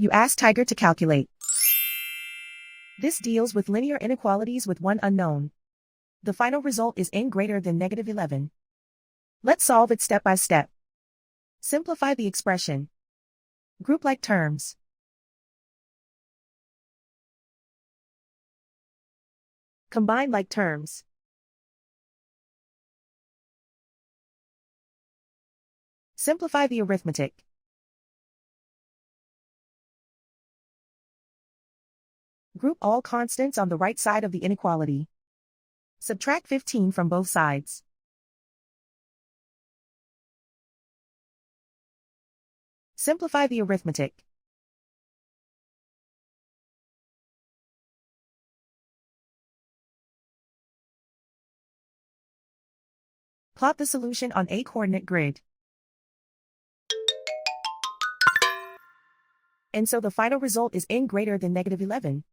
You ask Tiger to calculate. This deals with linear inequalities with one unknown. The final result is n greater than -11. Let's solve it step by step. Simplify the expression. Group like terms. Combine like terms. Simplify the arithmetic. Group all constants on the right side of the inequality. Subtract 15 from both sides. Simplify the arithmetic. Plot the solution on a coordinate grid. And so the final result is n greater than -11.